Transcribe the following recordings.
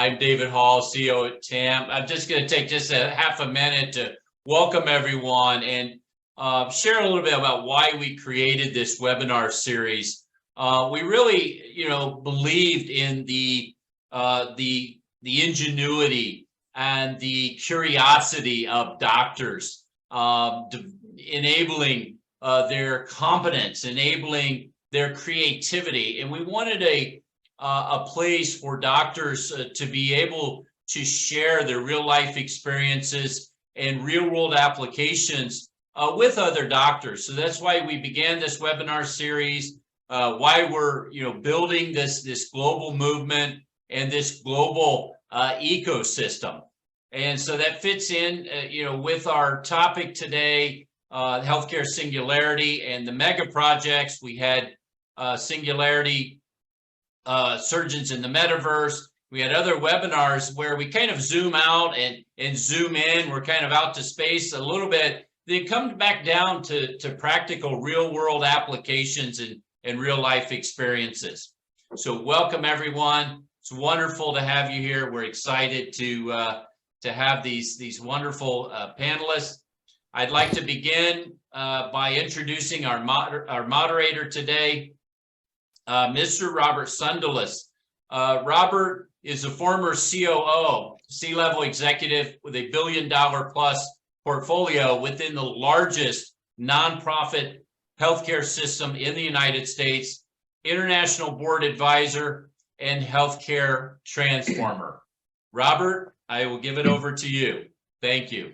I'm David Hall, CEO at TAMP. I'm just going to take just a half a minute to welcome everyone and share a little bit about why we created this webinar series. We really, believed in the ingenuity and the curiosity of doctors, enabling their competence, enabling their creativity, and we wanted a place for doctors to be able to share their real life experiences and real world applications with other doctors. So that's why we began this webinar series, why we're building this global movement and this global ecosystem. And so that fits in with our topic today, healthcare singularity and the mega projects. We had Singularity, surgeons in the metaverse. We had other webinars where we kind of zoom out and zoom in. We're kind of out to space a little bit. They come back down to practical real world applications and real life experiences. So welcome everyone. It's wonderful to have you here. We're excited to have these wonderful panelists. I'd like to begin by introducing our moderator today, Mr. Robert Sundelius. Robert is a former COO, C-level executive with $1 billion plus portfolio within the largest nonprofit healthcare system in the United States, international board advisor, and healthcare transformer. Robert, I will give it over to you. Thank you.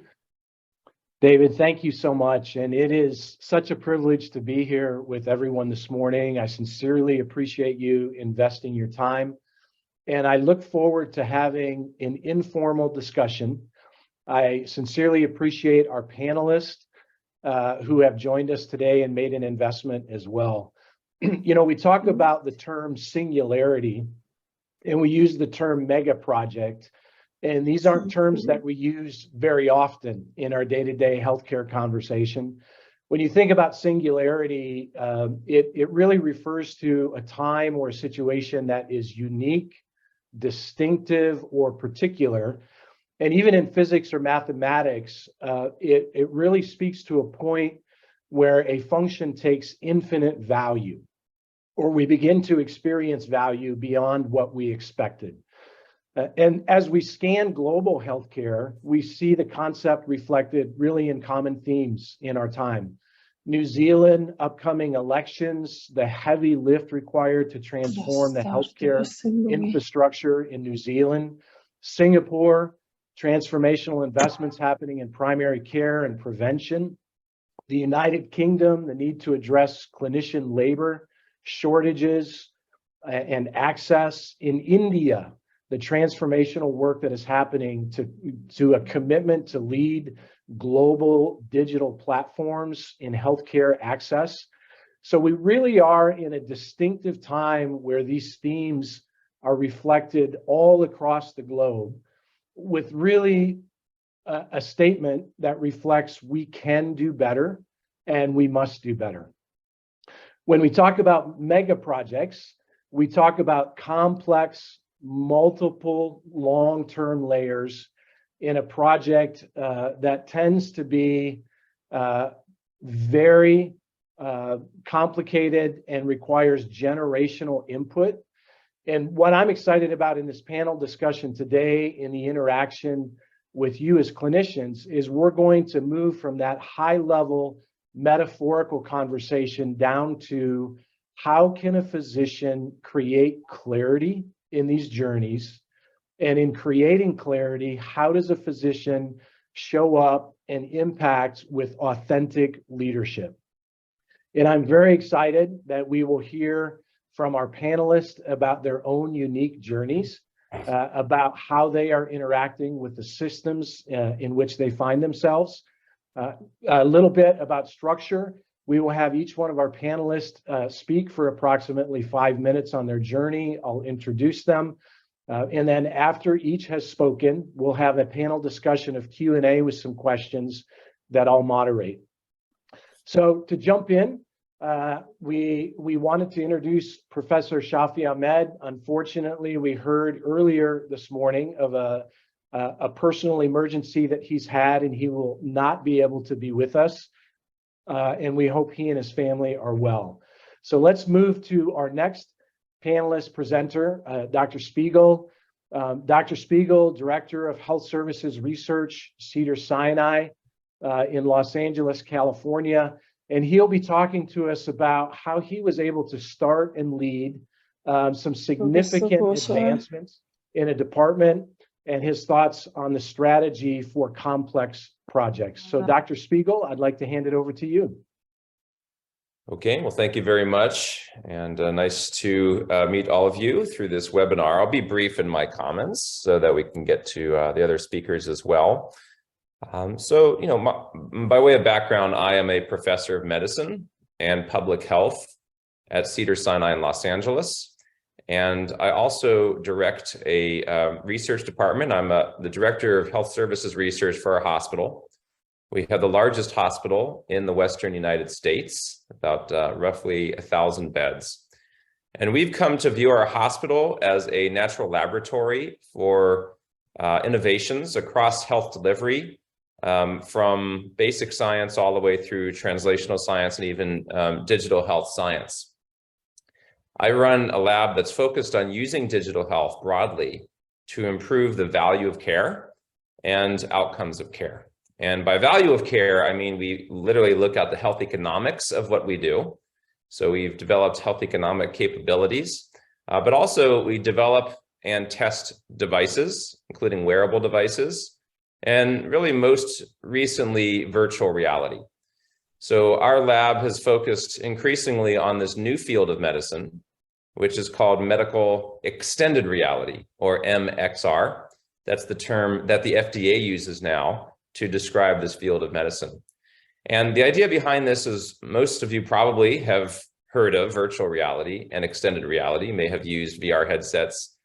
David, thank you so much. And it is such a privilege to be here with everyone this morning. I sincerely appreciate you investing your time. And I look forward to having an informal discussion. I sincerely appreciate our panelists who have joined us today and made an investment as well. We talk about the term singularity, and we use the term mega project. And these aren't terms that we use very often in our day-to-day healthcare conversation. When you think about singularity, it really refers to a time or a situation that is unique, distinctive, or particular. And even in physics or mathematics, it really speaks to a point where a function takes infinite value, or we begin to experience value beyond what we expected. And as we scan global healthcare, we see the concept reflected really in common themes in our time. New Zealand, upcoming elections, the heavy lift required to transform the healthcare infrastructure in New Zealand. Singapore, transformational investments happening in primary care and prevention. The United Kingdom, the need to address clinician labor shortages and access. In India, the transformational work that is happening to a commitment to lead global digital platforms in healthcare access. So we really are in a distinctive time where these themes are reflected all across the globe, with really a statement that reflects we can do better and we must do better. When we talk about mega projects, we talk about complex, multiple long-term layers in a project that tends to be very complicated and requires generational input. And what I'm excited about in this panel discussion today, in the interaction with you as clinicians, is we're going to move from that high-level metaphorical conversation down to how can a physician create clarity in these journeys, and in creating clarity, how does a physician show up and impact with authentic leadership? And I'm very excited that we will hear from our panelists about their own unique journeys, about how they are interacting with the systems in which they find themselves. A little bit about structure. We will have each one of our panelists speak for approximately 5 minutes on their journey. I'll introduce them. And then after each has spoken, we'll have a panel discussion of Q&A with some questions that I'll moderate. So to jump in, we wanted to introduce Professor Shafi Ahmed. Unfortunately, we heard earlier this morning of a personal emergency that he's had, and he will not be able to be with us. And we hope he and his family are well. So let's move to our next panelist presenter, Dr. Spiegel. Dr. Spiegel, Director of Health Services Research, Cedars-Sinai in Los Angeles, California. And he'll be talking to us about how he was able to start and lead some significant advancements in a department and his thoughts on the strategy for complex projects. So Dr. Spiegel, I'd like to hand it over to you. Okay, well, thank you very much. And nice to meet all of you through this webinar. I'll be brief in my comments so that we can get to the other speakers as well. By way of background, I am a professor of medicine and public health at Cedars-Sinai in Los Angeles. And I also direct a research department. I'm the director of health services research for our hospital. We have the largest hospital in the Western United States, about roughly 1,000 beds. And we've come to view our hospital as a natural laboratory for innovations across health delivery, from basic science all the way through translational science and even digital health science. I run a lab that's focused on using digital health broadly to improve the value of care and outcomes of care. And by value of care, I mean, we literally look at the health economics of what we do. So we've developed health economic capabilities, but also we develop and test devices, including wearable devices, and really most recently, virtual reality. So our lab has focused increasingly on this new field of medicine, which is called medical extended reality, or MXR. That's the term that the FDA uses now to describe this field of medicine. And the idea behind this is most of you probably have heard of virtual reality and extended reality. You may have used VR headsets,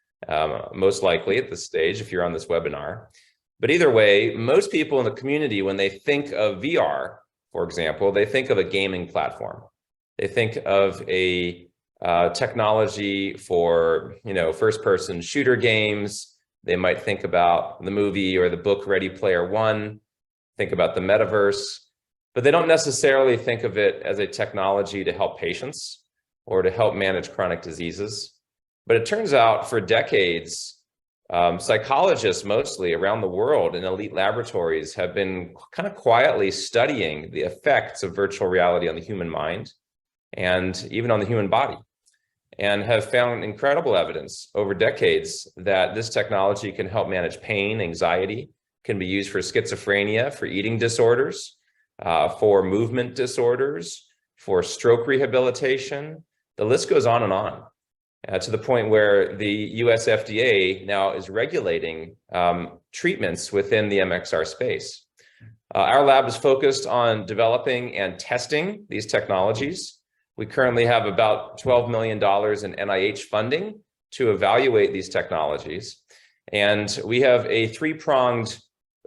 most likely at this stage if you're on this webinar. But either way, most people in the community, when they think of VR, for example, they think of a gaming platform. They think of a technology for, first-person shooter games. They might think about the movie or the book Ready Player One, think about the metaverse, but they don't necessarily think of it as a technology to help patients or to help manage chronic diseases. But it turns out for decades, psychologists mostly around the world in elite laboratories have been kind of quietly studying the effects of virtual reality on the human mind and even on the human body, and have found incredible evidence over decades that this technology can help manage pain, anxiety, can be used for schizophrenia, for eating disorders, for movement disorders, for stroke rehabilitation. The list goes on and on, to the point where the US FDA now is regulating treatments within the MXR space. Our lab is focused on developing and testing these technologies. We currently have about $12 million in NIH funding to evaluate these technologies. And we have a three-pronged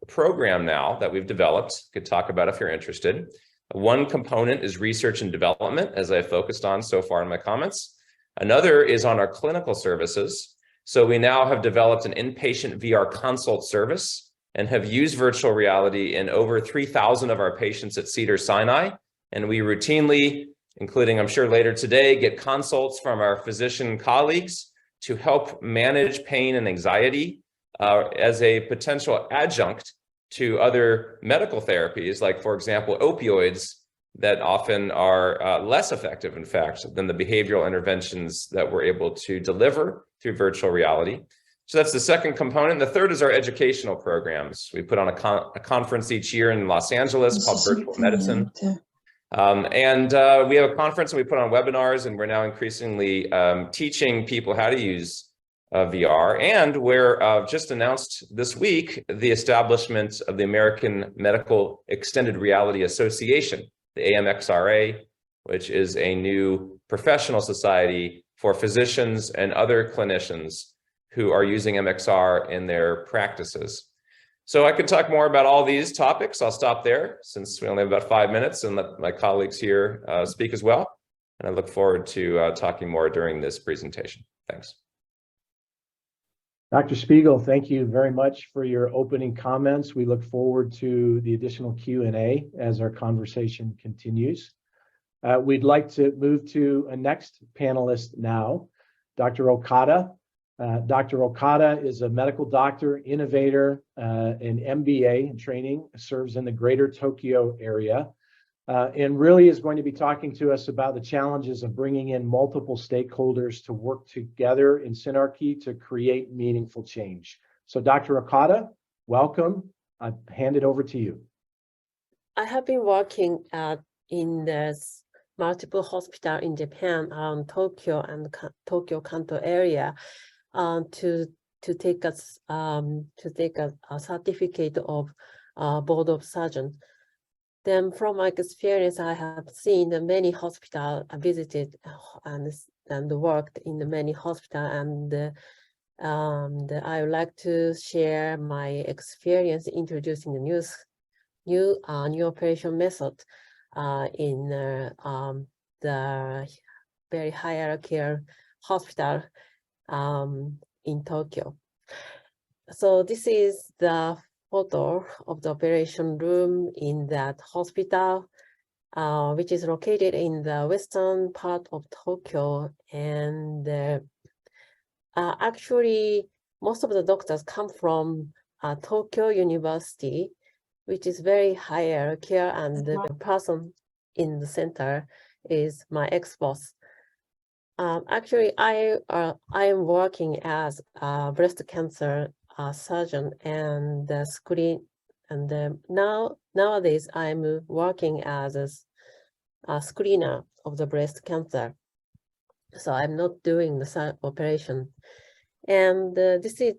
program now that we've developed. Could talk about if you're interested. One component is research and development, as I focused on so far in my comments. Another is on our clinical services. So we now have developed an inpatient VR consult service and have used virtual reality in over 3,000 of our patients at Cedars-Sinai. And we routinely, including I'm sure later today, get consults from our physician colleagues to help manage pain and anxiety as a potential adjunct to other medical therapies, like, for example, opioids that often are less effective, in fact, than the behavioral interventions that we're able to deliver through virtual reality. So that's the second component. The third is our educational programs. We put on a conference each year in Los Angeles called Virtual Medicine. We have a conference and we put on webinars, and we're now increasingly teaching people how to use VR. And we're just announced this week the establishment of the American Medical Extended Reality Association, the AMXRA, which is a new professional society for physicians and other clinicians who are using MXR in their practices. So I could talk more about all these topics. I'll stop there since we only have about 5 minutes and let my colleagues here speak as well. And I look forward to talking more during this presentation. Thanks. Dr. Spiegel, thank you very much for your opening comments. We look forward to the additional Q&A as our conversation continues. We'd like to move to a next panelist now, Dr. Okada. Dr. Okada is a medical doctor, innovator, an MBA in training, serves in the greater Tokyo area, and really is going to be talking to us about the challenges of bringing in multiple stakeholders to work together in synarchy to create meaningful change. So Dr. Okada, welcome. I hand it over to you. I have been working in this multiple hospital in Japan around Tokyo and Tokyo Kanto area to take a certificate of board of surgeon. Then from my experience, I have seen many hospitals, visited and worked in the many hospitals, and I would like to share my experience introducing the new operation method in the very hierarchical hospital in Tokyo. So this is the photo of the operation room in that hospital, which is located in the western part of Tokyo. And actually, most of the doctors come from Tokyo University, which is very hierarchical, and the person in the center is my ex-boss. Actually, I am working as a breast cancer surgeon and nowadays I'm working as a screener of the breast cancer. So I'm not doing the operation. And this is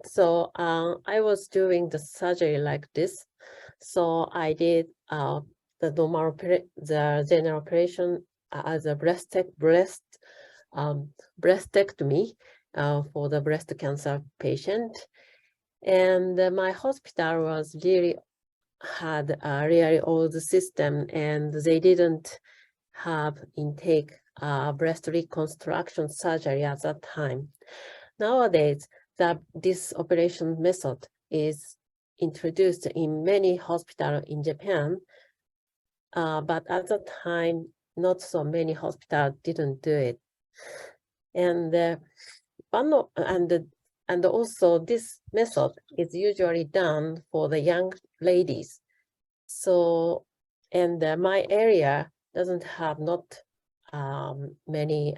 so I was doing the surgery like this. So I did the general operation as a breastectomy for the breast cancer patient. And my hospital was had a really old system, and they didn't have intake breast reconstruction surgery at that time. Nowadays, this operation method is introduced in many hospitals in Japan, but at that time, not so many hospitals didn't do it. And and also this method is usually done for the young ladies. So, and my area doesn't have not many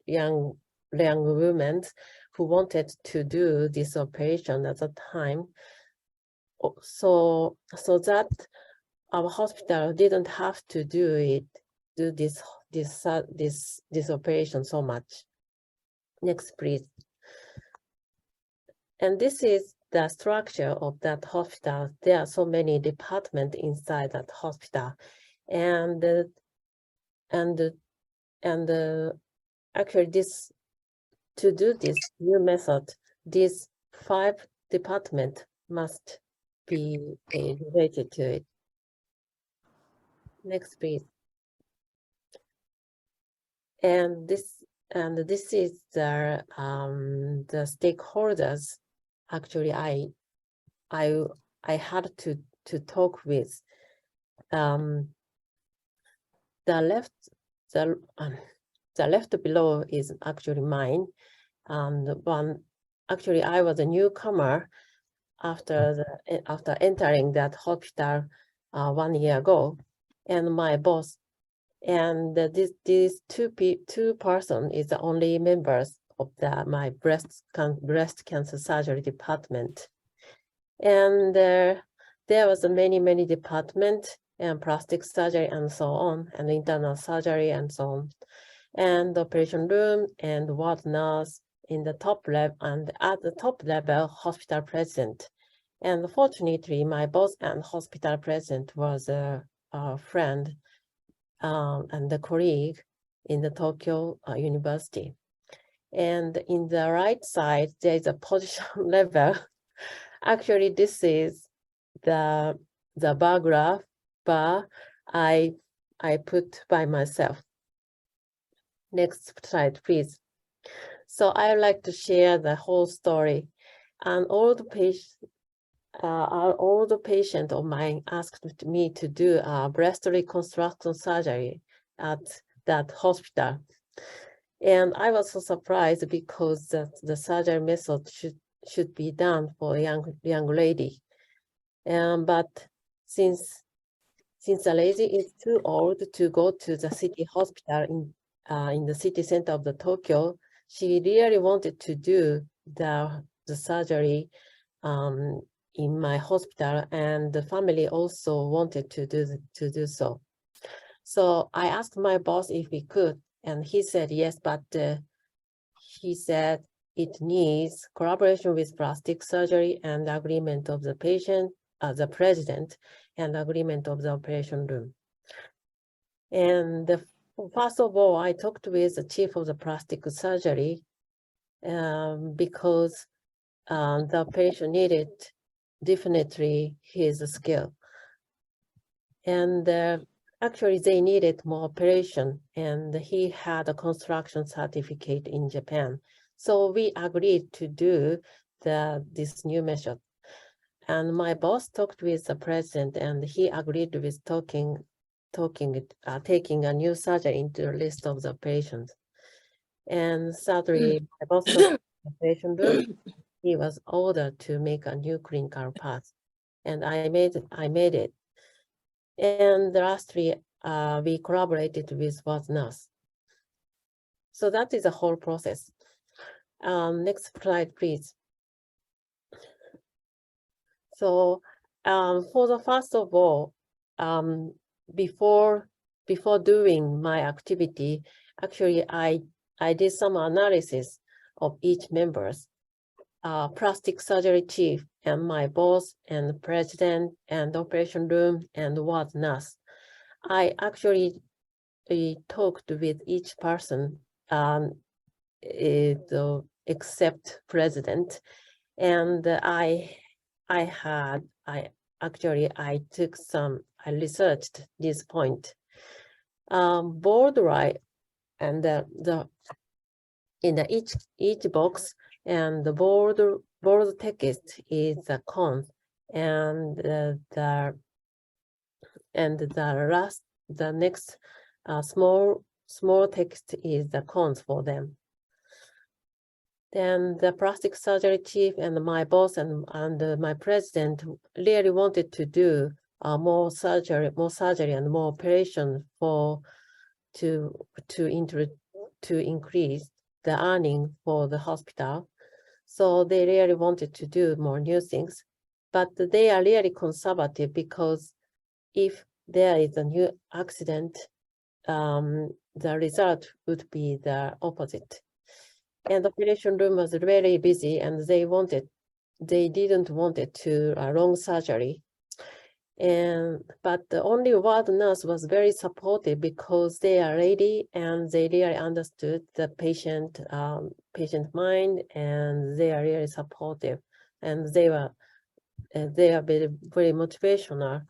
young women who wanted to do this operation at the time. So that our hospital didn't have to do this operation so much. Next, please. And this is the structure of that hospital. There are so many departments inside that hospital, and actually to do this new method, these 5 departments must be related to it. Next, please. And this is the stakeholders. Actually, I had to talk with. The left below is actually mine, and actually I was a newcomer after entering that hospital 1 year ago, and my boss. And these two person is the only members of my breast cancer surgery department. And there was many departments, and plastic surgery and so on, and internal surgery and so on, and the operation room and ward nurse in the top level, and at the top level hospital president. And fortunately, my boss and hospital president was a friend and a colleague in the Tokyo University. And in the right side, there is a position level. Actually, this is the bar graph, but I I put by myself. Next slide, please. So I would like to share the whole story. An old patient of mine asked me to do a breast reconstruction surgery at that hospital. And I was so surprised because the surgery method should be done for a young lady. But since the lady is too old to go to the city hospital in the city center of the Tokyo, she really wanted to do the surgery in my hospital, and the family also wanted to do so. So I asked my boss if we could, and he said yes, but he said it needs collaboration with plastic surgery and agreement of the patient, the president, and agreement of the operation room. And first of all, I talked with the chief of the plastic surgery because the patient needed definitely his skill. And actually, they needed more operation, and he had a construction certificate in Japan. So we agreed to do this new method. And my boss talked with the president, and he agreed with taking a new surgery into the list of the patients. And sadly, my boss got the operation room. He was ordered to make a new clinical path, and I made it. And lastly, we collaborated with both nurse. So that is the whole process. Next slide, please. So for the first of all, before doing my activity, actually I did some analysis of each members, plastic surgery chief and my boss and the president and operation room and ward nurse. I actually talked with each person except president, and I researched this point. Board right, and in each box, and the board text is the cons, and the next small text is the cons for them. Then the plastic surgery chief and my boss and my president really wanted to do more surgery and more operation to increase the earning for the hospital. So they really wanted to do more new things, but they are really conservative because if there is a new accident, the result would be the opposite. And the operation room was very busy, and they didn't want it to a long surgery. But the only ward nurse was very supportive because they are lady and they really understood the patient mind, and they are really supportive, and they are very, very motivational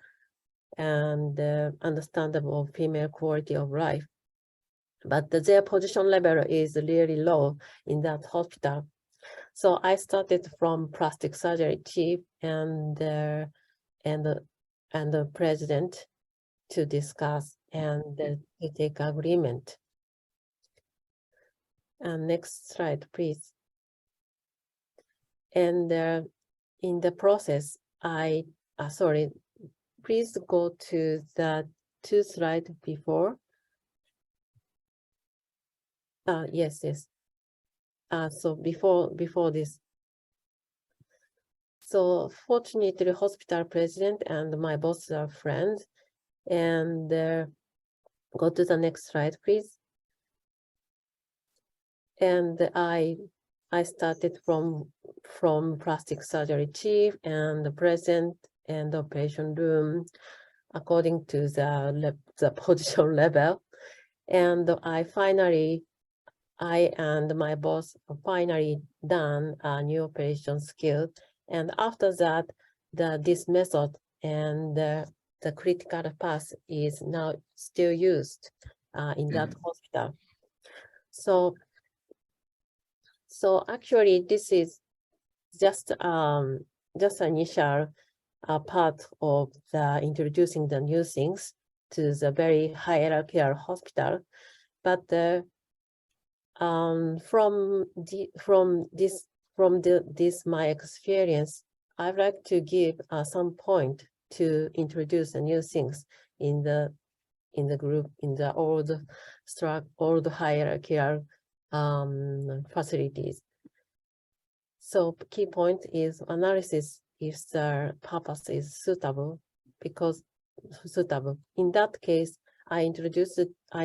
and understandable female quality of life. But their position level is really low in that hospital. So I started from plastic surgery chief and the president to discuss and to take agreement. And next slide, please. And in the process, please go to the 2 slides before. Yes. So before this. So fortunately, hospital president and my boss are friends. And go to the next slide, please. And I started from plastic surgery chief and the president and the operation room according to the position level. And I and my boss finally done a new operation skill. And after that, this method and the critical path is now still used in that hospital. So actually, this is just initial part of the introducing the new things to the very hierarchical hospital. But from this my experience, I'd like to give some point to introduce the new things in the group, in the old hierarchical facilities. So key point is analysis if the purpose is suitable, In that case, I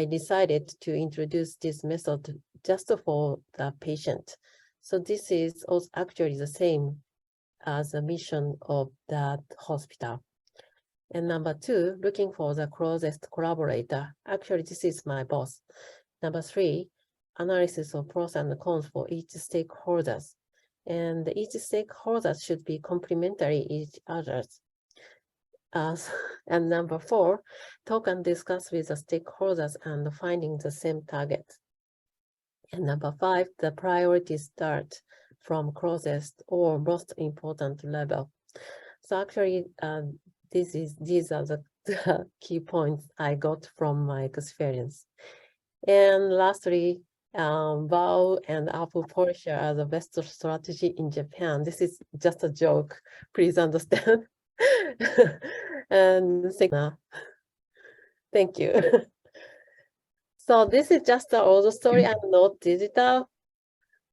decided to introduce this method just for the patient. So this is also actually the same as the mission of that hospital. And number 2, looking for the closest collaborator. Actually, this is my boss. Number 3, analysis of pros and cons for each stakeholders. And each stakeholder should be complementary each others. And number 4, talk and discuss with the stakeholders and finding the same target. And number 5, the priorities start from closest or most important level. So actually, these are the key points I got from my experience. And lastly, Bao and Apple Porsche are the best strategy in Japan. This is just a joke, please understand. And thank you. So this is just an old story. I'm not digital,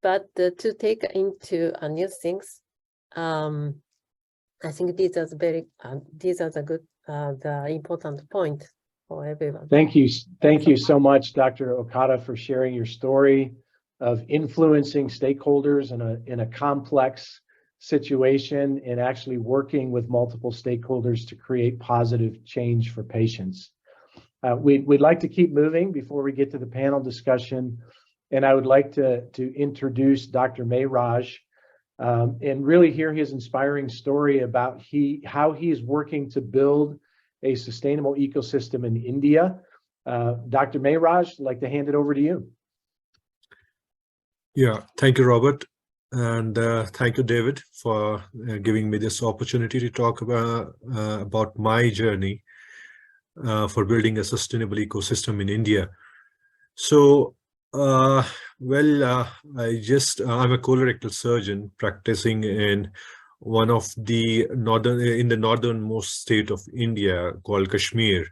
but to take into new things, I think these are the good, the important point for everyone. Thank you so much, Dr. Okada, for sharing your story of influencing stakeholders in a complex situation and actually working with multiple stakeholders to create positive change for patients. We'd like to keep moving before we get to the panel discussion, and I would like to introduce Dr. Mehraj and really hear his inspiring story about how he is working to build a sustainable ecosystem in India. Dr. Mehraj, I'd like to hand it over to you. Yeah, thank you, Robert. And thank you, David, for giving me this opportunity to talk about my journey for building a sustainable ecosystem in India. So, I'm a colorectal surgeon practicing in one of the northernmost state of India called Kashmir.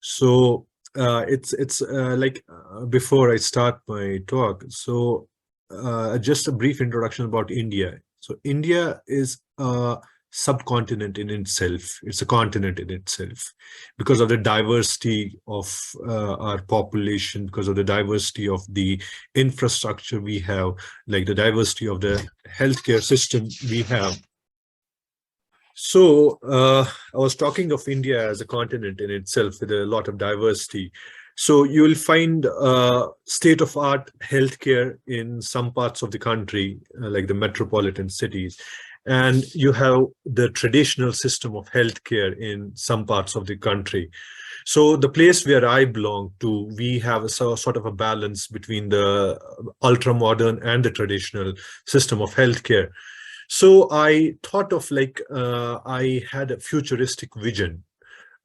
So before I start my talk, so just a brief introduction about India. So India is a subcontinent in itself. It's a continent in itself because of the diversity of our population, because of the diversity of the infrastructure we have, like the diversity of the healthcare system we have. So I was talking of India as a continent in itself with a lot of diversity. So you will find state-of-art healthcare in some parts of the country, like the metropolitan cities. And you have the traditional system of healthcare in some parts of the country. So the place where I belong to, we have a sort of a balance between the ultra-modern and the traditional system of healthcare. So I thought of I had a futuristic vision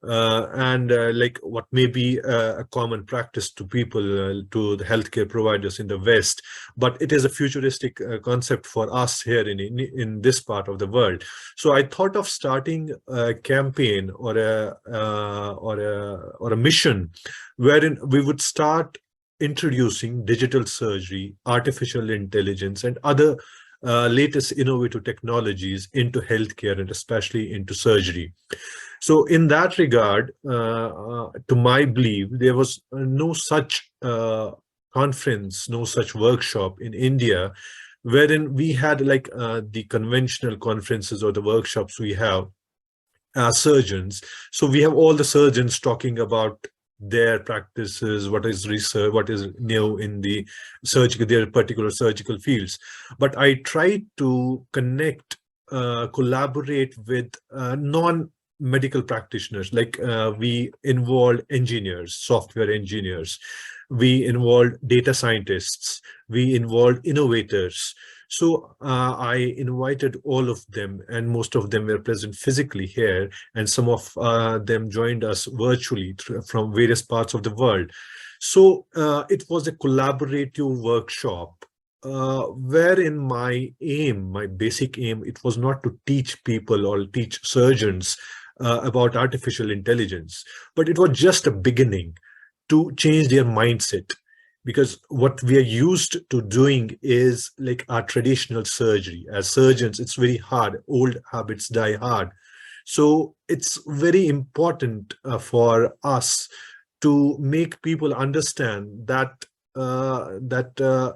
what may be a common practice to people, to the healthcare providers in the West, but it is a futuristic concept for us here in this part of the world. So I thought of starting a campaign or a mission wherein we would start introducing digital surgery, artificial intelligence, and other latest innovative technologies into healthcare and especially into surgery. So in that regard, to my belief, there was no such conference, no such workshop in India, wherein we had the conventional conferences or the workshops we have as surgeons. So we have all the surgeons talking about their practices, what is research, what is new in the surgical, their particular surgical fields. But I tried to connect, collaborate with medical practitioners, like we involved engineers, software engineers, we involved data scientists, we involved innovators. So I invited all of them, and most of them were present physically here, and some of them joined us virtually from various parts of the world. So it was a collaborative workshop wherein my basic aim, it was not to teach people or teach surgeons about artificial intelligence, but it was just a beginning to change their mindset. Because what we are used to doing is like our traditional surgery. As surgeons, it's very hard. Old habits die hard. So it's very important for us to make people understand that the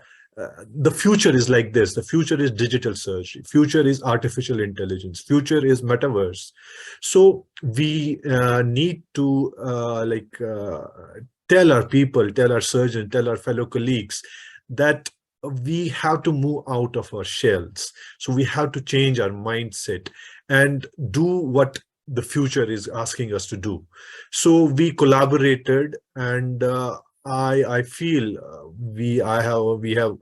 future is like this. The future is digital surgery. Future is artificial intelligence. Future is metaverse. So we need to tell our people, tell our surgeons, tell our fellow colleagues that we have to move out of our shells. So we have to change our mindset and do what the future is asking us to do. So we collaborated, and I feel we have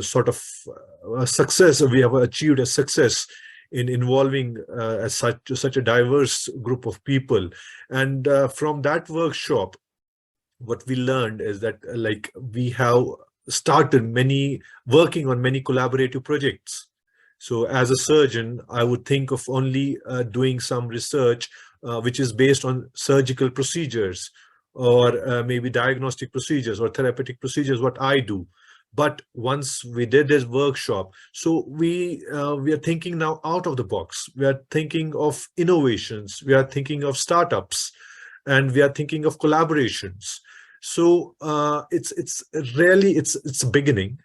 sort of a success. We have achieved a success in involving such a diverse group of people. And from that workshop, what we learned is that like we have started working on many collaborative projects. So as a surgeon, I would think of only doing some research which is based on surgical procedures, or maybe diagnostic procedures or therapeutic procedures, what I do. But once we did this workshop, so we are thinking now out of the box. We are thinking of innovations. We are thinking of startups, and we are thinking of collaborations. So it's a beginning,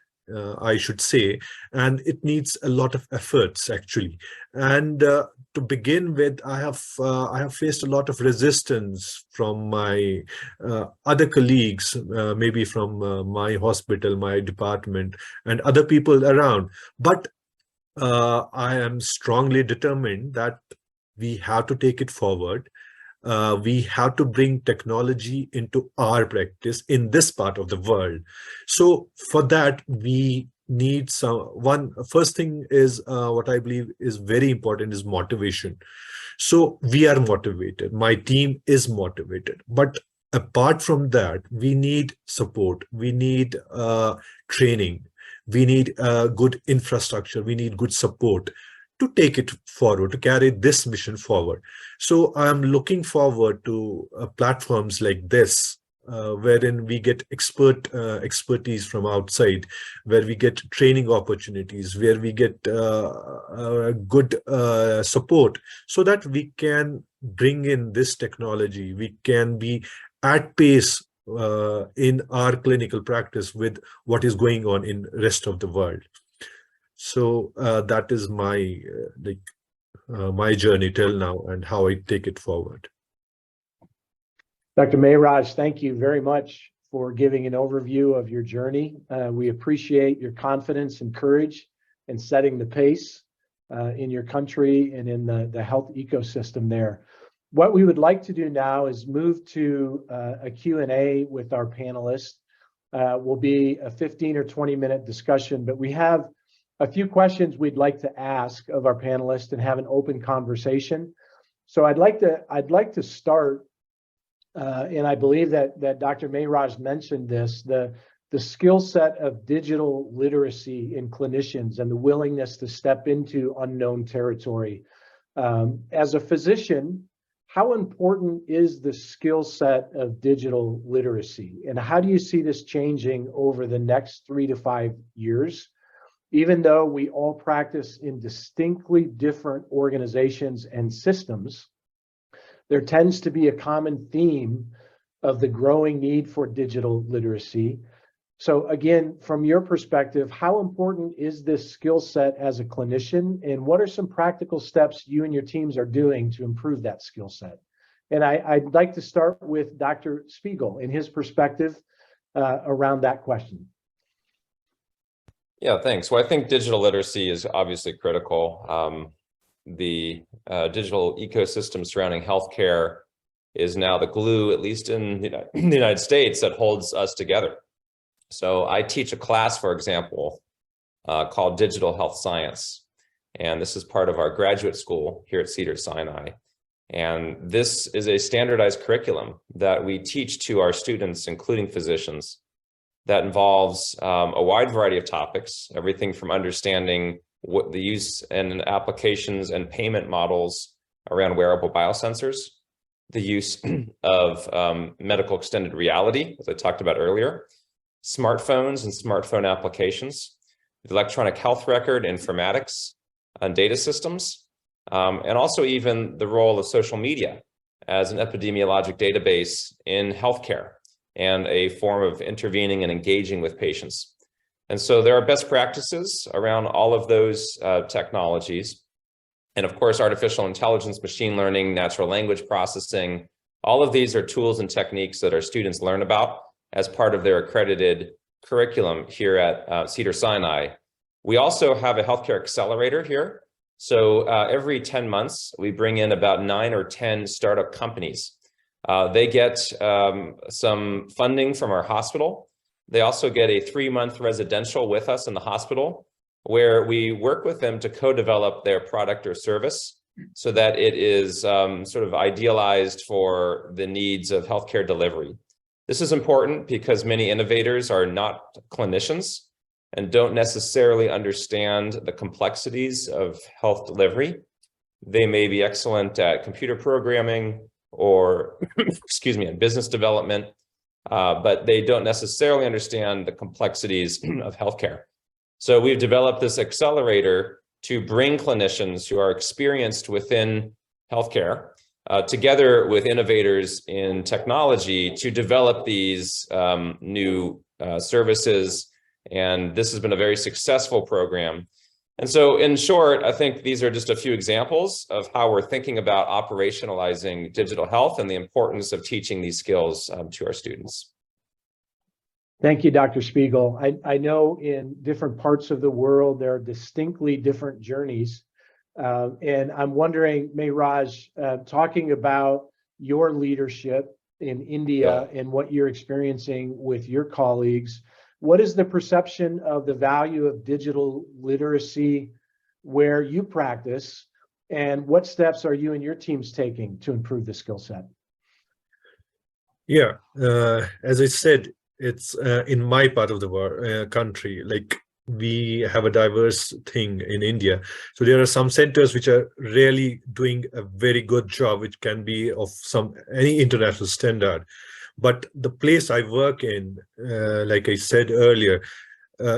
I should say, and it needs a lot of efforts actually. And to begin with, I have faced a lot of resistance from my other colleagues, maybe from my hospital, my department, and other people around. But I am strongly determined that we have to take it forward. We have to bring technology into our practice in this part of the world. So for that, we need first thing is what I believe is very important is motivation. So we are motivated. My team is motivated. But apart from that, we need support. We need training. We need good infrastructure. We need good support to take it forward, to carry this mission forward. So I'm looking forward to platforms like this, wherein we get expertise from outside, where we get training opportunities, where we get good support, so that we can bring in this technology. We can be at pace in our clinical practice with what is going on in rest of the world. So that is my my journey till now and how I take it forward. Dr. Mehraj, thank you very much for giving an overview of your journey. We appreciate your confidence and courage in setting the pace in your country and in the health ecosystem there. What we would like to do now is move to a Q&A with our panelists. Will be a 15 or 20-minute discussion, but we have a few questions we'd like to ask of our panelists and have an open conversation. So I'd like to start, and I believe that Dr. Mehraj mentioned this, the skill set of digital literacy in clinicians and the willingness to step into unknown territory. As a physician, how important is the skill set of digital literacy, and how do you see this changing over the next 3 to 5 years? Even though we all practice in distinctly different organizations and systems, there tends to be a common theme of the growing need for digital literacy. So again, from your perspective, how important is this skill set as a clinician, and what are some practical steps you and your teams are doing to improve that skill set? And I'd like to start with Dr. Spiegel and his perspective around that question. Yeah, thanks. Well, I think digital literacy is obviously critical. the digital ecosystem surrounding healthcare is now the glue, at least in the United States, that holds us together. So I teach a class, for example, called Digital Health Science. And this is part of our graduate school here at Cedars-Sinai. And this is a standardized curriculum that we teach to our students, including physicians, that involves a wide variety of topics, everything from understanding what the use and applications and payment models around wearable biosensors, the use of medical extended reality, as I talked about earlier, smartphones and smartphone applications, the electronic health record, informatics, and data systems, and also even the role of social media as an epidemiologic database in healthcare and a form of intervening and engaging with patients. And so there are best practices around all of those technologies. And of course, artificial intelligence, machine learning, natural language processing, all of these are tools and techniques that our students learn about as part of their accredited curriculum here at Cedars-Sinai. We also have a healthcare accelerator here. So every 10 months, we bring in about 9 or 10 startup companies. They get some funding from our hospital. They also get a 3-month residential with us in the hospital, where we work with them to co-develop their product or service so that it is sort of idealized for the needs of healthcare delivery. This is important because many innovators are not clinicians and don't necessarily understand the complexities of health delivery. They may be excellent at computer programming or, excuse me, in business development, but they don't necessarily understand the complexities of healthcare. So we've developed this accelerator to bring clinicians who are experienced within healthcare together with innovators in technology to develop these new services. And this has been a very successful program. And so in short, I think these are just a few examples of how we're thinking about operationalizing digital health and the importance of teaching these skills to our students. Thank you, Dr. Spiegel. I know in different parts of the world, there are distinctly different journeys. And I'm wondering, Mehraj, talking about your leadership in India and what you're experiencing with your colleagues, what is the perception of the value of digital literacy where you practice, and what steps are you and your teams taking to improve the skill set? Yeah, as I said, it's in my part of the country, like we have a diverse thing in India. So there are some centers which are really doing a very good job, which can be of any international standard. But the place I work in, like I said earlier,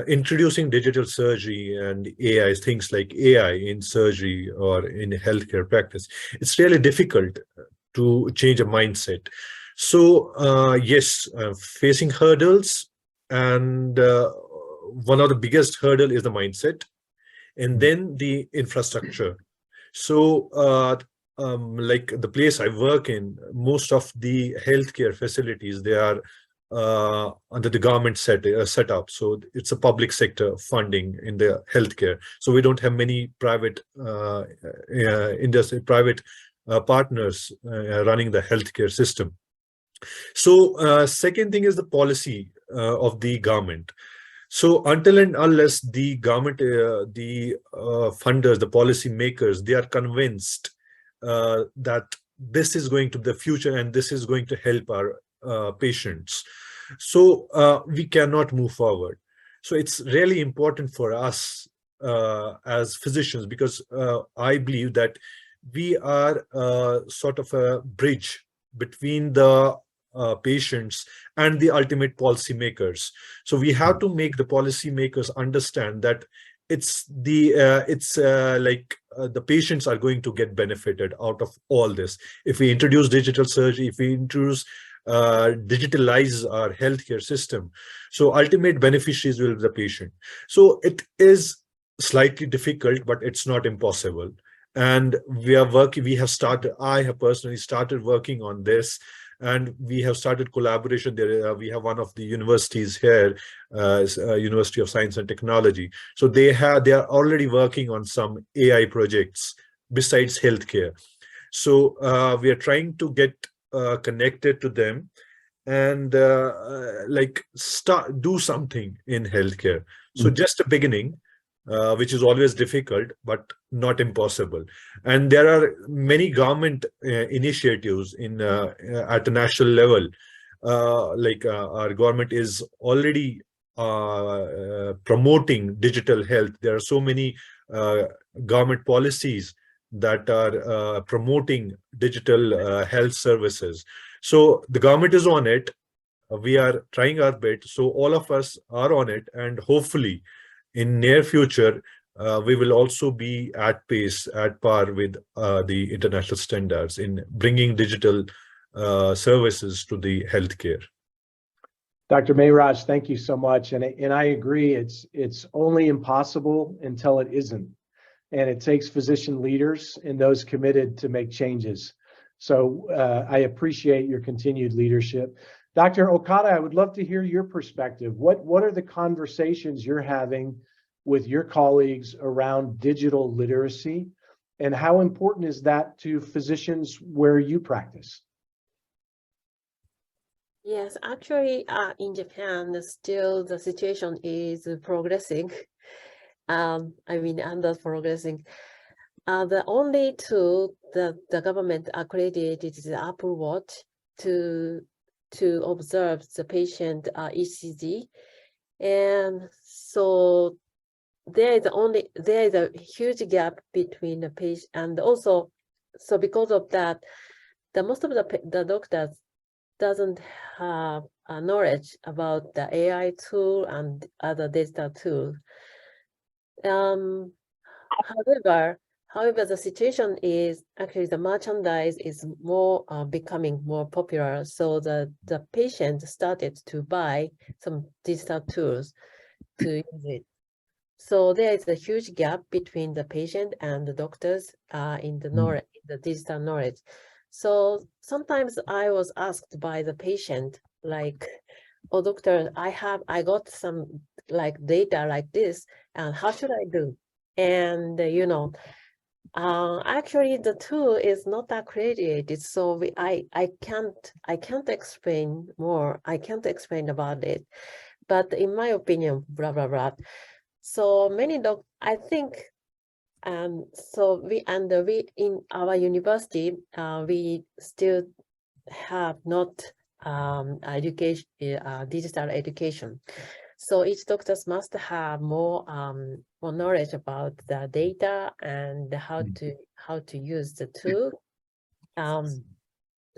introducing digital surgery and AI, things like AI in surgery or in healthcare practice, it's really difficult to change a mindset. So yes, facing hurdles, and one of the biggest hurdle is the mindset, and then the infrastructure. So like the place I work in, most of the healthcare facilities, they are under the government setup. So it's a public sector funding in the healthcare. So we don't have many private partners running the healthcare system. So second thing is the policy of the government. So until and unless the government, the funders, the policy makers, they are convinced that this is going to be the future and this is going to help our patients, so we cannot move forward. So it's really important for us as physicians, because I believe that we are sort of a bridge between the patients and the ultimate policymakers. So we have to make the policymakers understand that it's the patients are going to get benefited out of all this. If we introduce digital surgery, if we introduce digitalize our healthcare system, so ultimate beneficiaries will be the patient. So it is slightly difficult, but it's not impossible. And we are working, I have personally started working on this, and we have started collaboration there. We have one of the universities here, University of Science and Technology. So they are already working on some AI projects besides healthcare. So we are trying to get connected to them and do something in healthcare. So just a beginning, which is always difficult, but not impossible. And there are many government initiatives at the national level. Our government is already promoting digital health. There are so many government policies that are promoting digital health services. So the government is on it. We are trying our bit. So all of us are on it, and hopefully in near future, we will also be at pace, at par with the international standards in bringing digital services to the healthcare. Dr. Mehraj, thank you so much. And I agree, it's only impossible until it isn't. And it takes physician leaders and those committed to make changes. So I appreciate your continued leadership. Dr. Okada, I would love to hear your perspective. What are the conversations you're having with your colleagues around digital literacy? And how important is that to physicians where you practice? Yes, actually, in Japan, still the situation is progressing. Under progressing. The only tool that the government accredited is the Apple Watch to observe the patient ECG, and so there is a huge gap between the patient, and also so because of that, most of the doctors doesn't have knowledge about the AI tool and other digital tools. However, the situation is actually the merchandise is more becoming more popular. So the patient started to buy some digital tools to use it. So there is a huge gap between the patient and the doctors in the knowledge, the digital knowledge. So sometimes I was asked by the patient, like, "Oh, doctor, I got some like data like this, and how should I do?" And actually the tool is not accredited, so I can't explain more. I can't explain about it, but in my opinion, blah blah blah. So many I think. So we in our university, we still have not education, digital education. So each doctor must have more knowledge about the data and how to use the tool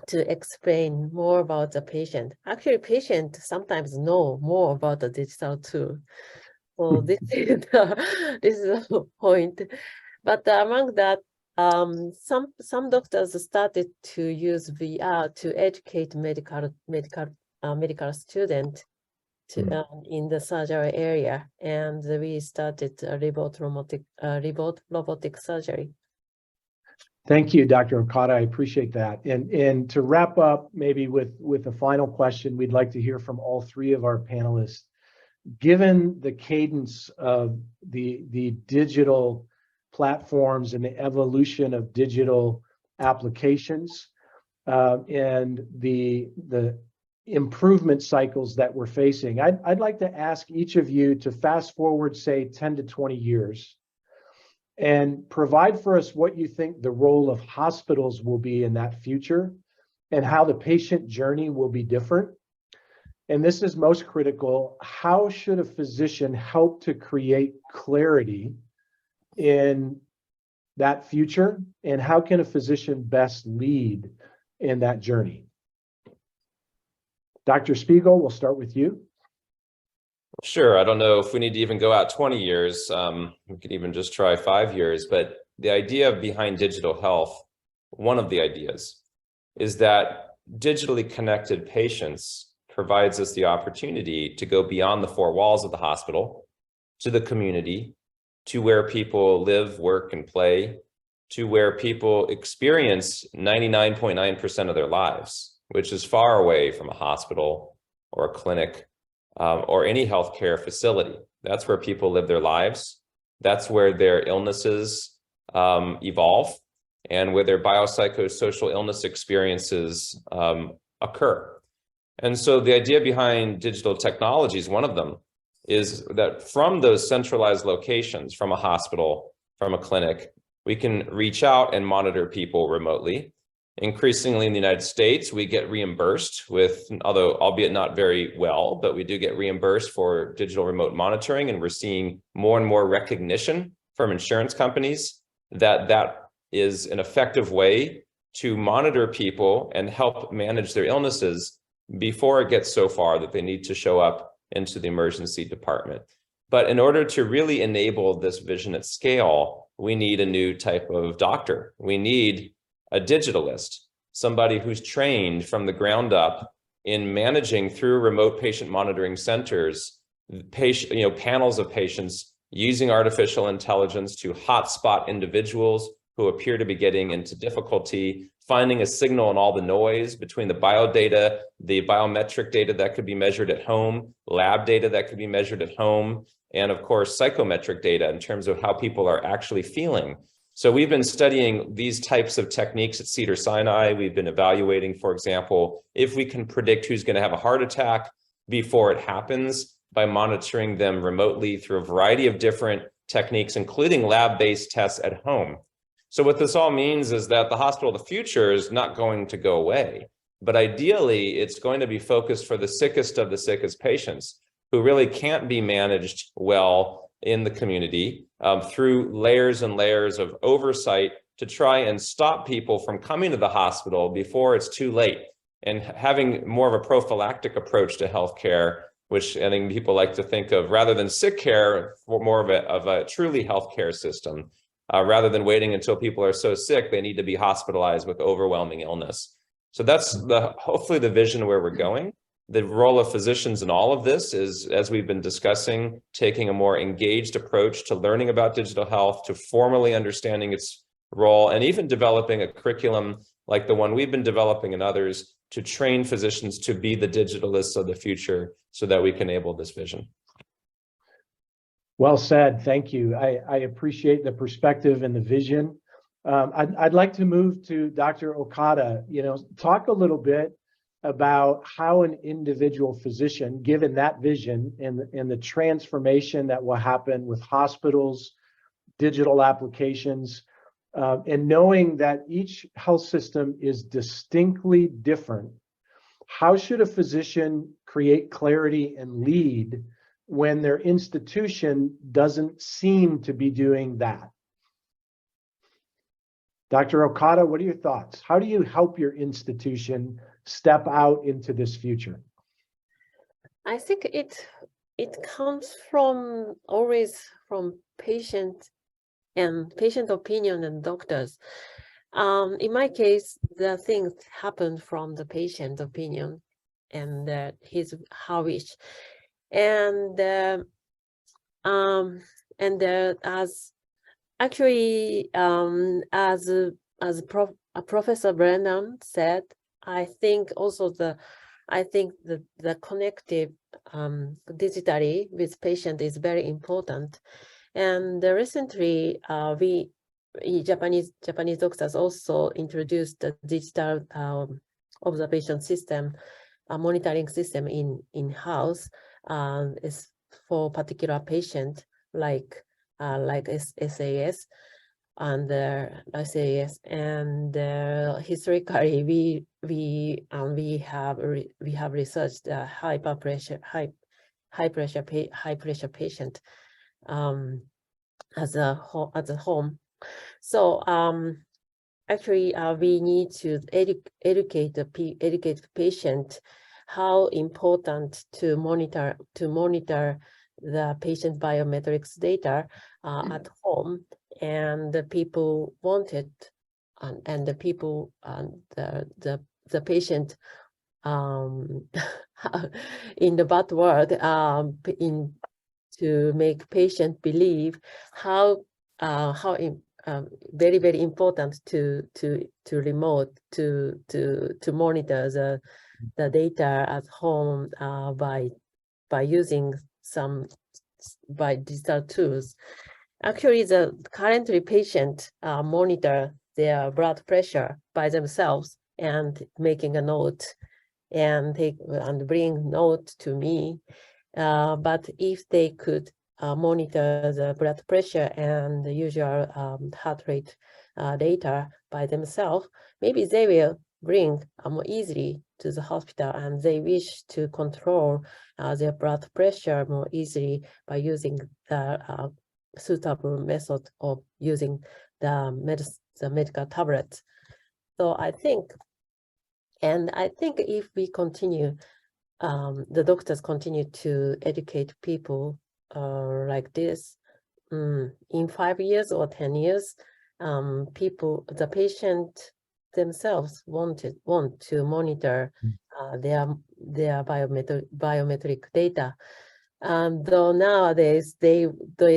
to explain more about the patient. Actually, patients sometimes know more about the digital tool. So this is the point. But among that, some doctors started to use VR to educate medical students in the surgery area, and we started remote robotic surgery. Thank you, Dr. Okada. I appreciate that. And to wrap up, maybe with a final question, we'd like to hear from all three of our panelists. Given the cadence of the digital platforms and the evolution of digital applications and the improvement cycles that we're facing, I'd like to ask each of you to fast forward, say, 10 to 20 years and provide for us what you think the role of hospitals will be in that future and how the patient journey will be different. And this is most critical. How should a physician help to create clarity in that future? And how can a physician best lead in that journey? Dr. Spiegel, we'll start with you. Sure. I don't know if we need to even go out 20 years. We could even just try 5 years. But the idea behind digital health, one of the ideas, is that digitally connected patients provides us the opportunity to go beyond the four walls of the hospital, to the community, to where people live, work, and play, to where people experience 99.9% of their lives, which is far away from a hospital or a clinic or any healthcare facility. That's where people live their lives. That's where their illnesses evolve. and where their biopsychosocial illness experiences occur. And so the idea behind digital technologies, one of them, is that from those centralized locations, from a hospital, from a clinic, we can reach out and monitor people remotely. Increasingly in the United States, we get reimbursed with, although albeit not very well, but we do get reimbursed for digital remote monitoring, and we're seeing more and more recognition from insurance companies that that is an effective way to monitor people and help manage their illnesses before it gets so far that they need to show up into the emergency department. But in order to really enable this vision at scale, we need a new type of doctor. We need a digitalist, somebody who's trained from the ground up in managing through remote patient monitoring centers, panels of patients, using artificial intelligence to hotspot individuals who appear to be getting into difficulty, finding a signal in all the noise between the biodata, the biometric data that could be measured at home, lab data that could be measured at home, and of course, psychometric data in terms of how people are actually feeling. So we've been studying these types of techniques at Cedars-Sinai. We've been evaluating, for example, if we can predict who's going to have a heart attack before it happens by monitoring them remotely through a variety of different techniques, including lab-based tests at home. So what this all means is that the hospital of the future is not going to go away, but ideally it's going to be focused for the sickest of the sickest patients who really can't be managed well in the community through layers and layers of oversight to try and stop people from coming to the hospital before it's too late, and having more of a prophylactic approach to healthcare, which I think people like to think of rather than sick care, more of a truly healthcare system. Rather than waiting until people are so sick, they need to be hospitalized with overwhelming illness. So that's hopefully the vision where we're going. The role of physicians in all of this is, as we've been discussing, taking a more engaged approach to learning about digital health, to formally understanding its role, and even developing a curriculum like the one we've been developing and others to train physicians to be the digitalists of the future so that we can enable this vision. Well said. Thank you. I appreciate the perspective and the vision. I'd like to move to Dr. Okada. Talk a little bit about how an individual physician, given that vision and the transformation that will happen with hospitals, digital applications, and knowing that each health system is distinctly different, how should a physician create clarity and lead when their institution doesn't seem to be doing that? Dr. Okada, what are your thoughts? How do you help your institution step out into this future? I think it comes from always from patient opinion and doctors. In my case, the things happen from the patient opinion and his how wish. And as actually as Professor Brennan said, I think also the connective digitally with patient is very important. And recently Japanese doctors also introduced the digital observation system, monitoring system in-house. Is for particular patient like SAS and SAS, and historically we have researched high pressure patient as a home. So actually we need to educate the patient how important to monitor the patient biometrics data at home, and the people wanted, and the people the patient in the bad word to make patient believe how very, very important to remote to monitor the data at home by using by digital tools. Actually, the currently patient monitor their blood pressure by themselves and making a note and bring note to me. But if they could monitor the blood pressure and the usual heart rate data by themselves, maybe they will bring more easily to the hospital, and they wish to control their blood pressure more easily by using the suitable method of using the medical tablets. So I think if we continue, the doctors continue to educate people like this, in 5 years or 10 years, the patient themselves want to monitor their biometric data. Though nowadays they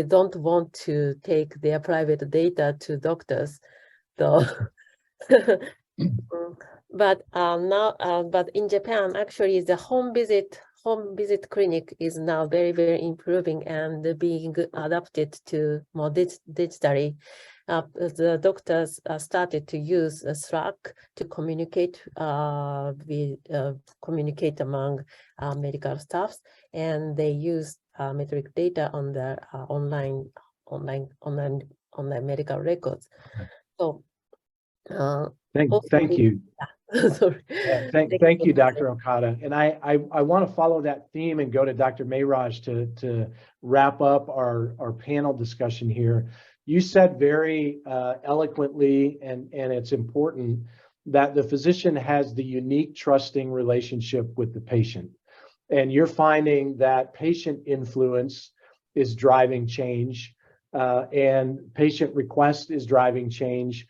don't want to take their private data to doctors, though. But but in Japan, actually, the home visit clinic is now very, very improving and being adapted to more digitally. The doctors started to use Slack to communicate communicate among medical staffs, and they use metric data on the online medical records. So Thank you. Sorry. Thank you, Dr. Okada. And I want to follow that theme and go to Dr. Mehraj to wrap up our panel discussion here. You said very eloquently, and it's important, that the physician has the unique trusting relationship with the patient. And you're finding that patient influence is driving change, and patient request is driving change.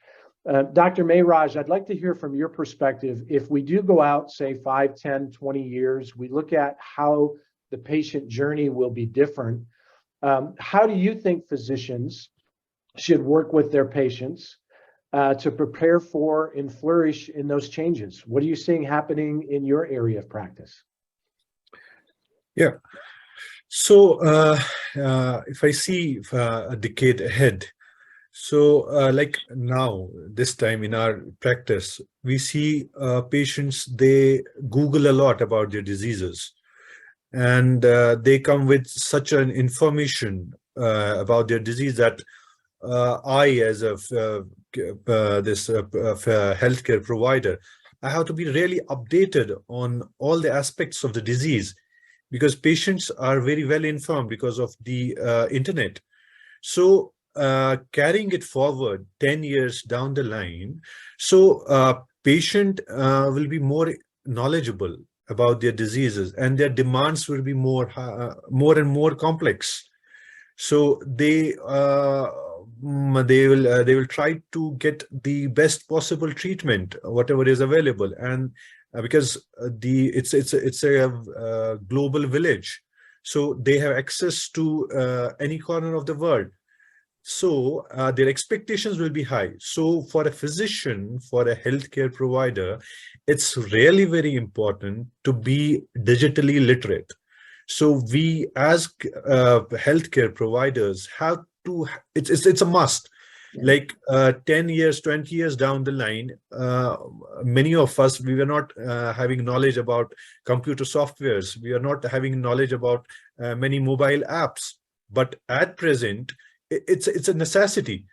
Dr. Mehraj, I'd like to hear from your perspective. If we do go out, say 5, 10, 20 years, we look at how the patient journey will be different. How do you think physicians should work with their patients to prepare for and flourish in those changes? What are you seeing happening in your area of practice? Yeah. So if I see a decade ahead, so like now, this time in our practice, we see patients, they Google a lot about their diseases, and they come with such an information about their disease that I, as a healthcare provider, I have to be really updated on all the aspects of the disease, because patients are very well informed because of the internet. So carrying it forward 10 years down the line, so patient will be more knowledgeable about their diseases, and their demands will be more and more complex. So they will try to get the best possible treatment, whatever is available, and because it's a global village, so they have access to any corner of the world. So their expectations will be high. So for a physician, for a healthcare provider, it's really very important to be digitally literate. So we, as healthcare providers, have to, it's a must. Like 10 years, 20 years down the line, many of us, we were not having knowledge about computer softwares. We are not having knowledge about many mobile apps. But at present, it's a necessity.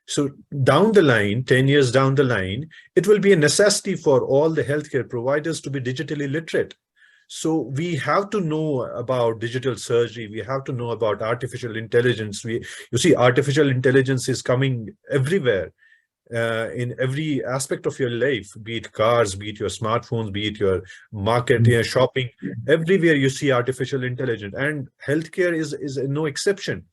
So down the line, 10 years down the line, it will be a necessity for all the healthcare providers to be digitally literate. So we have to know about digital surgery. We have to know about artificial intelligence. You see, artificial intelligence is coming everywhere, in every aspect of your life, be it cars, be it your smartphones, be it your market, shopping. Everywhere you see artificial intelligence, and healthcare is no exception.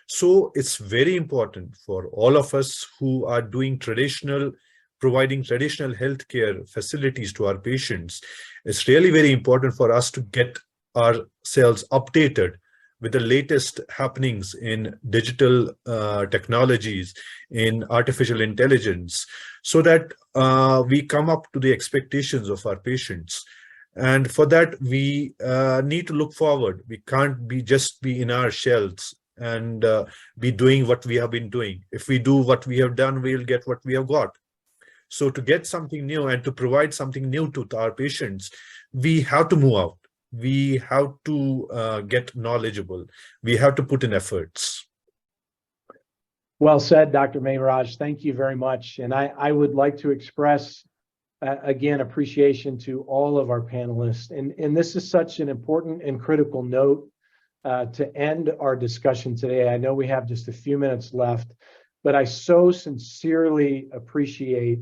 So it's very important for all of us who are doing providing traditional healthcare facilities to our patients. It's really very important for us to get ourselves updated with the latest happenings in digital technologies, in artificial intelligence, so that we come up to the expectations of our patients. And for that, we need to look forward. We can't just be in our shells and be doing what we have been doing. If we do what we have done, we'll get what we have got. So to get something new and to provide something new to our patients, we have to move out. We have to get knowledgeable. We have to put in efforts. Well said, Dr. Mehraj. Thank you very much. And I would like to express, again, appreciation to all of our panelists. And this is such an important and critical note to end our discussion today. I know we have just a few minutes left, but I so sincerely appreciate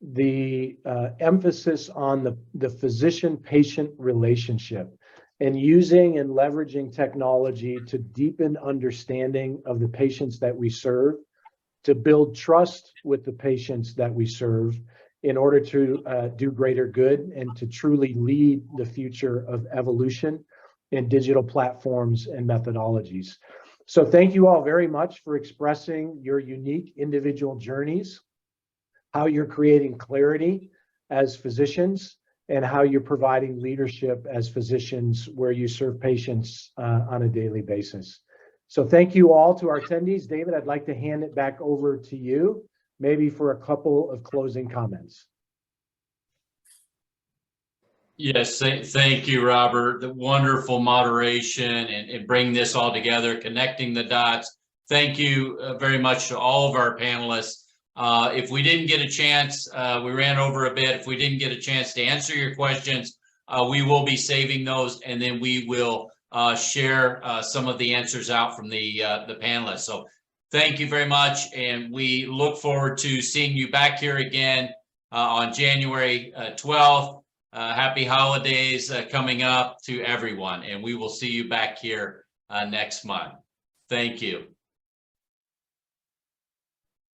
the emphasis on the physician-patient relationship and using and leveraging technology to deepen understanding of the patients that we serve, to build trust with the patients that we serve in order to do greater good and to truly lead the future of evolution in digital platforms and methodologies. So thank you all very much for expressing your unique individual journeys, how you're creating clarity as physicians, and how you're providing leadership as physicians where you serve patients on a daily basis. So thank you all to our attendees. David, I'd like to hand it back over to you, maybe for a couple of closing comments. Yes, thank you, Robert. The wonderful moderation and bringing this all together, connecting the dots. Thank you very much to all of our panelists. If we didn't get a chance, we ran over a bit. If we didn't get a chance to answer your questions, we will be saving those, and then we will share some of the answers out from the panelists. So thank you very much, and we look forward to seeing you back here again on January 12th. Happy holidays coming up to everyone, and we will see you back here next month. Thank you.